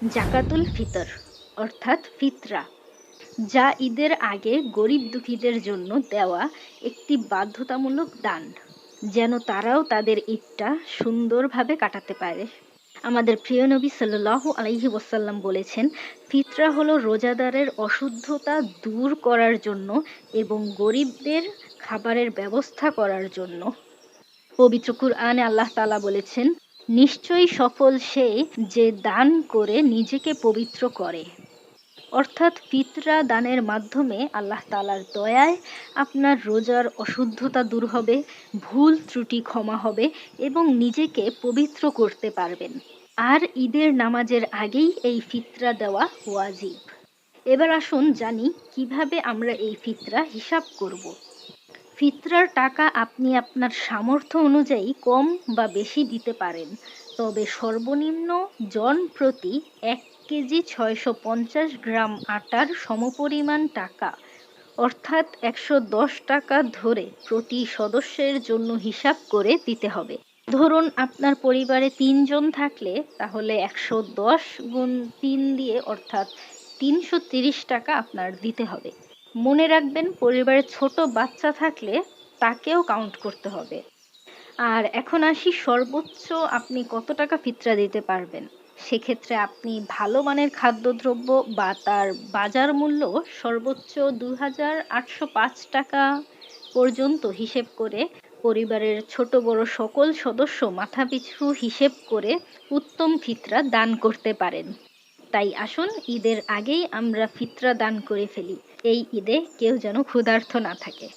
জাকাতুল ফিতর অর্থাৎ ফিতরা, যা ঈদের আগে গরিব দুঃখীদের জন্য দেওয়া একটি বাধ্যতামূলক দান, যেন তারাও তাদের ঈদটা সুন্দরভাবে কাটাতে পারে। আমাদের প্রিয় নবী সাল্লাল্লাহু আলাইহি ওয়াসাল্লাম বলেছেন, ফিতরা হলো রোজাদারের অশুদ্ধতা দূর করার জন্য এবং গরিবদের খাবারের ব্যবস্থা করার জন্য। পবিত্র কুরআনে আল্লাহ তাআলা বলেছেন, নিশ্চয়ই সফল সে যে দান করে নিজেকে পবিত্র করে। অর্থাৎ ফিতরা দানের মাধ্যমে আল্লাহ তাআলার দয়ায় আপনার রোজার অশুদ্ধতা দূর হবে, ভুল ত্রুটি ক্ষমা হবে এবং নিজেকে পবিত্র করতে পারবেন। আর ঈদের নামাজের আগেই এই ফিতরা দেওয়া ওয়াজিব। এবার আসুন জানি কিভাবে আমরা এই ফিতরা হিসাব করব। ফিতরার টাকা আপনি আপনার সামর্থ্য অনুযায়ী কম বা বেশি দিতে পারেন, তবে সর্বনিম্ন জন প্রতি 1 কেজি 650 গ্রাম আটার সমপরিমাণ টাকা, অর্থাৎ 110 টাকা ধরে প্রতি সদস্যের জন্য হিসাব করে দিতে হবে। ধরুন আপনার পরিবারে 3 জন থাকলে তাহলে 110 গুণ 3 দিয়ে অর্থাৎ 330 টাকা আপনার দিতে হবে। মনে রাখবেন, পরিবারে ছোট বাচ্চা থাকলে তাকেও কাউন্ট করতে হবে। আর এখন আসি সর্বোচ্চ আপনি কত টাকা ফিতরা দিতে পারবেন। সেক্ষেত্রে আপনি ভালো মানের খাদ্যদ্রব্য বা তার বাজার মূল্য সর্বোচ্চ 2805 টাকা পর্যন্ত হিসেব করে পরিবারের ছোট বড় সকল সদস্য মাথাপিছু হিসেব করে উত্তম ফিতরা দান করতে পারেন। তাই আসুন ঈদের আগেই আমরা ফিতরা দান করে ফেলি, এই ঈদে কেউ যেন ক্ষুধার্ত না থাকে।